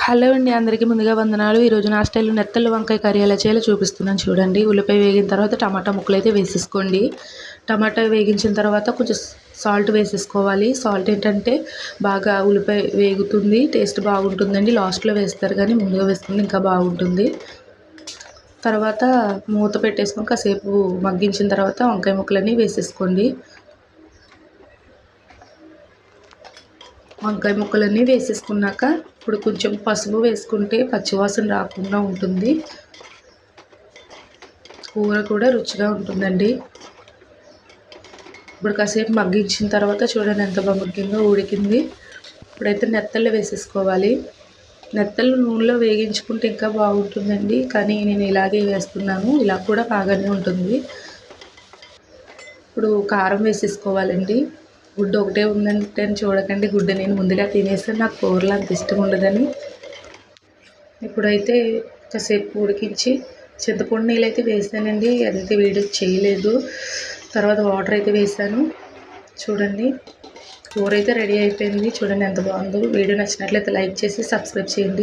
Hello అండి, అందరికీ ముందుగా వందనాలు. ఈరోజు నా స్టైల్లో నెత్తళ్ళు వంకాయ కర్రీ ఎలా చేయాలో చూపిస్తున్నాను చూడండి. ఉల్లిపాయ వేగిన తర్వాత టమాటా ముక్కలు అయితే వేసేసుకోండి. టమాటా వేగించిన తర్వాత కొంచెం సాల్ట్ వేసేసుకోవాలి. సాల్ట్ ఏంటంటే బాగా ఉల్లిపాయ వేగుతుంది, టేస్ట్ బాగుంటుందండి. లాస్ట్లో వేస్తారు కానీ ముందుగా వేసుకుంటే ఇంకా బాగుంటుంది. తర్వాత మూత పెట్టేసుకొని కాసేపు మగ్గించిన తర్వాత వంకాయ ముక్కలన్నీ వేసేసుకోండి. వంకాయ ముక్కలన్నీ వేసేసుకున్నాక ఇప్పుడు కొంచెం పసుపు వేసుకుంటే పచ్చివాసన రాకుండా ఉంటుంది. కూర కూడా రుచిగా ఉంటుందండి. ఇప్పుడు కాసేపు మగ్గించిన తర్వాత చూడండి ఎంత బాగా మగ్గిందో, ఉడికింది. ఇప్పుడైతే నెత్తళ్ళు వేసేసుకోవాలి. నెత్తళ్ళు నూనెలో వేగించుకుంటే ఇంకా బాగుంటుందండి, కానీ నేను ఇలాగే వేస్తున్నాను. ఇలా కూడా బాగానే ఉంటుంది. ఇప్పుడు కారం వేసేసుకోవాలండి. గుడ్డు ఒకటే ఉందంటే అని చూడకండి, గుడ్డు నేను ముందుగా తినేసాను, నాకు కూరలు అంత ఇష్టం ఉండదని. ఇప్పుడైతే కాసేపు ఉడికించి చింతపండు నీళ్ళు అయితే వేసానండి, అదైతే వేడి చేయలేదు. తర్వాత వాటర్ అయితే వేసాను. చూడండి కూర అయితే రెడీ అయిపోయింది. చూడండి ఎంత బాగుందో. వీడియో నచ్చినట్లయితే లైక్ చేసి సబ్స్క్రైబ్ చేయండి.